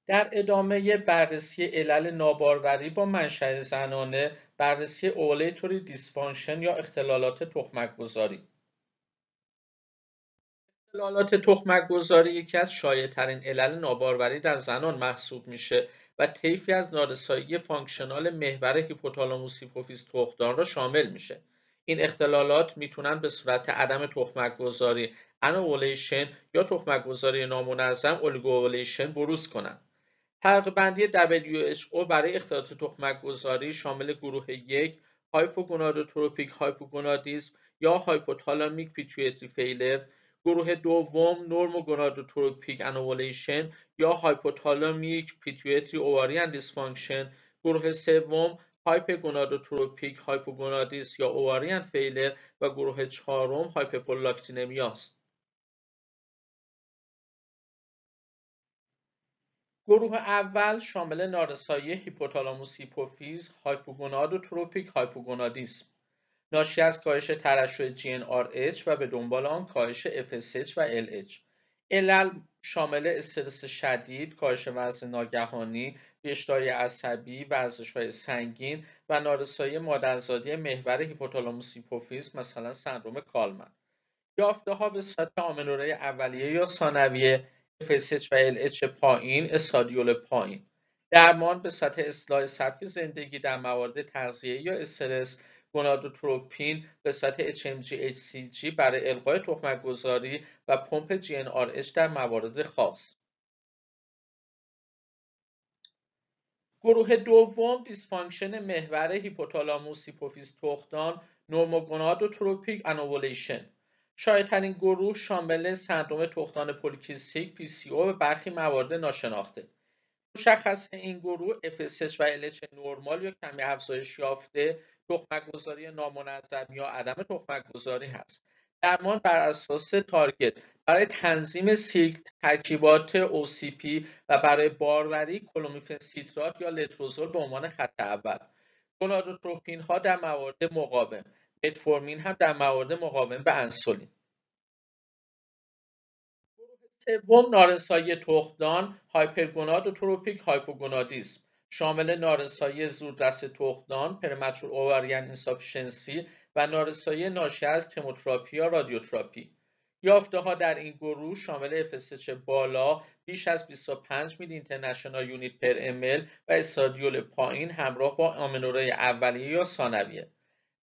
در ادامه بررسی علل ناباروری با منشأ زنانه، بررسی اوولیتوری دیسفانکشن یا اختلالات تخمک‌گذاری. اختلالات تخمک‌گذاری یکی از شایع‌ترین علل ناباروری در زنان محسوب میشه و طیفی از نارسایی فانکشنال محور هیپوتالاموس هیپوفیز تخمدان را شامل میشه. این اختلالات میتونن به صورت عدم تخمک‌گذاری انوولیشن یا تخمک‌گذاری نامنظم اولیگوالیشن بروز کنن. طبقه بندی WHO برای اختلالات تخمک‌گذاری شامل گروه 1 هایپوگونادوتروپیک هایپوگونادیسم یا هایپوتالامیک پیتویتری فیلر، گروه دوم نورموگونادوتروپیک انوولیشن یا هایپوتالامیک پیتویتری اوواریان دیسفانکشن، گروه سوم هایپوگونادوتروپیک هایپوگونادیسم یا اوواریان فیلر و گروه چهارم هایپرپرولاکتینمی است. گروه اول شامل نارسایی هیپوتالاموس هیپوفیز هایپوگونادوتروپیک هایپوگونادیسم ناشی از کاهش ترشح GnRH و به دنبال آن کاهش FSH و LH. علل شامل استرس شدید، کاهش وزن ناگهانی، اشتهای عصبی، ورزش‌های سنگین و نارسایی مادرزادی محور هیپوتالاموس هیپوفیز مثلا سندرم کالمن. یافته‌ها به صورت آمنوره اولیه یا ثانویه، FSH و LH پایین، استادیول پایین. درمان به سطح اصلاح سبک زندگی در موارد تغذیه یا استرس، گونادوتروپین به سطح HMG HCG برای الغای تخمک‌گذاری و پمپ GnRH در موارد خاص. گروه دوم دیسفانکشن محور هیپوتالاموس هیپوفیز تخمدان نورموگونادوتروپیک انوولیشن. شایع‌ترین گروه شامل سندرم تخمدان پلیکیستیک PCO و برخی موارد ناشناخته. مشخص این گروه FSH و LH نرمال یا کمی افزایش یافته، تخمک‌گذاری نامنظم یا عدم تخمک‌گذاری هست. درمان بر اساس تارگت برای تنظیم سیکل ترکیبات OCP و برای باروری کلومیفن سیترات یا لتروزول به عنوان خط اول. گونادوتروپین ها در موارد مقاوم، متفورمین هم در موارد مقاوم به انسولین. سوم نارسایی تخمدان هایپرگونادوتروپیک هایپوگونادیسم شامل نارسایی زودرس تخمدان پرمچور اوواریان اینسافیشنسی و نارسایی ناشی از کموتراپی یا رادیوتراپی. یافته‌ها در این گروه شامل FSH بالا بیش از 25 میلی اینترنشنال یونیت پر ml و استادیول پایین همراه با آمنوره اولیه یا ثانویه.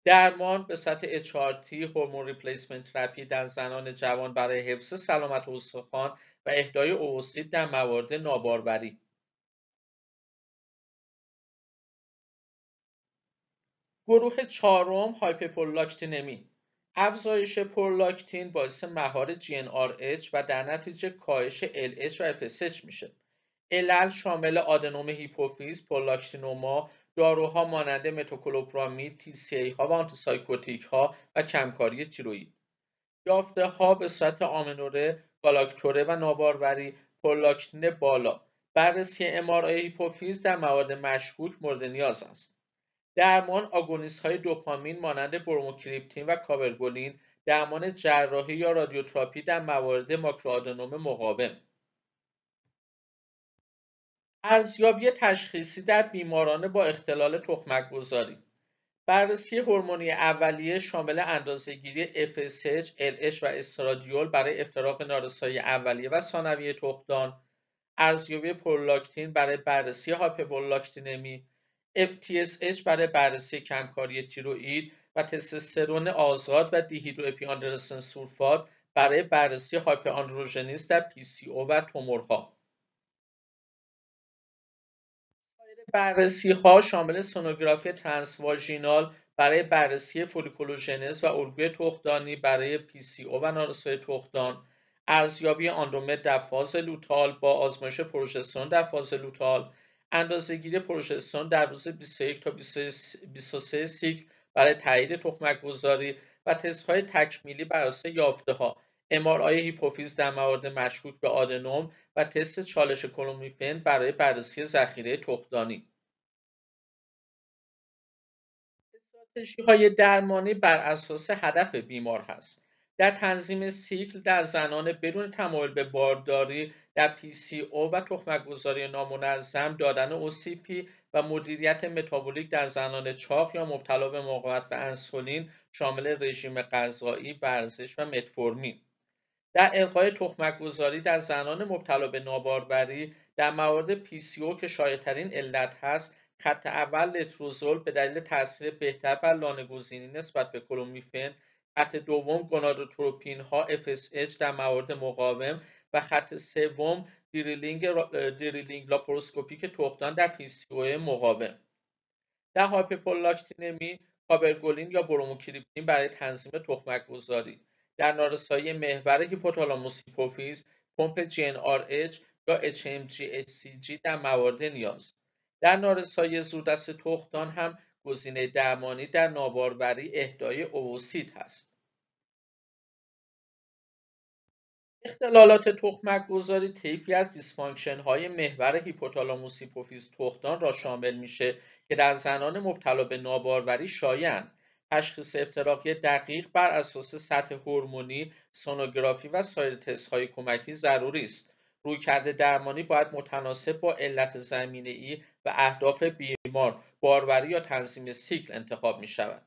درمان به سطح HRT هورمون ریپلیسمنت تراپی در زنان جوان برای حفظ سلامت استخوان و اهدای اووسید در موارد ناباروری. گروه چهارم هایپرپرولاکتینمی. افزایش پرولاکتین باعث مهار GnRH و در نتیجه کاهش LH و FSH میشه. علل شامل آدنوم هیپوفیز، پرولاکتینوما، داروها مانند متوکلوپرامید، TCA ها و آنتیسایکوتیک ها و کمکاری تیروئید. یافته‌ها به سطح آمنوره، گالاکتوره و ناباروری، پرولاکتین بالا. بررسی MRI هیپوفیز در موارد مشکوک مورد نیاز است. درمان آگونیست‌های دوپامین مانند بروموکریپتین و کاورگولین، درمان جراحی یا رادیوتراپی در موارد ماکروآدنوم مقاوم. ارزیابی تشخیصی در بیماران با اختلال تخمک‌گذاری. بررسی هورمونی اولیه شامل اندازه‌گیری FSH، LH و استرادیول برای افتراق نارسایی اولیه و ثانویه تخمدان، ارزیابی پرولاکتین برای بررسی هایپرپرولاکتینمی، TSH برای بررسی کمکاری تیروئید و تستوسترون آزاد و دیهیدروئپیاندروسترون سولفات برای بررسی هایپراندروژنیسم در PCO و تومورها. بررسی ها شامل سونوگرافی ترانسواژینال برای بررسی فولیکولوژنز و الگوی تخمدانی برای PCO و نارسایی تخمدان، ارزیابی آندرومتر در فاز لوتال با آزمایش پروژسترون در فاز لوتال، اندازه‌گیری پروژسترون در روز 21 تا 23 سیکل برای تایید تخمک‌گذاری و تست‌های تکمیلی بر اساس یافته‌ها، MRI هیپوفیز در موارد مشکوک به آدنوم و تست چالش کلومیفن برای بررسی ذخیره تخمدانی. استراتژی‌های درمانی بر اساس هدف بیمار هست. در تنظیم سیکل در زنان بدون تمایل به بارداری در PCO و تخمک‌گذاری نامنظم، دادن OCP و مدیریت متابولیک در زنان چاق یا مبتلا به مقاومت به انسولین شامل رژیم غذایی، ورزش و متفورمین. در القای تخمک‌گذاری در زنان مبتلا به ناباروری در موارد PCO که شایع‌ترین علت هست، خط اول لتروزول به دلیل تاثیر بهتر بر لانه‌گزینی نسبت به کلومیفن، خط دوم گونادوتروپین ها FSH در موارد مقاوم و خط سوم دیریلینگ لاپاروسکوپیک تخمدان در PCO مقاوم. در هایپرپرولاکتینمی کابرگولین یا بروموکریپتین برای تنظیم تخمک‌گذاری. در نارسایی محور هیپوتالاموس هیپوفیز پمپ GnRH یا HMG-HCG در موارد نیاز. در نارسایی زودرس تخمدان هم گزینه درمانی در ناباروری اهدای اووسید هست. اختلالات تخمک‌گذاری طیفی از دیسفانکشن‌های محور هیپوتالاموس هیپوفیز تخمدان را شامل میشه که در زنان مبتلا به ناباروری شایع‌اند. تشخیص افتراقی دقیق بر اساس سطح هورمونی، سونوگرافی و سایر تست‌های کمکی ضروری است. رویکرد درمانی باید متناسب با علت زمینه‌ای و اهداف بیمار، باروری یا تنظیم سیکل انتخاب می‌شود.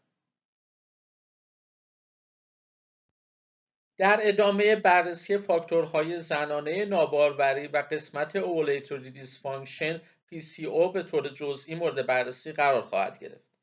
در ادامه بررسی فاکتورهای زنانه ناباروری و قسمت اووولیتوری دیسفانکشن، PCO به طور جزئی مورد بررسی قرار خواهد گرفت.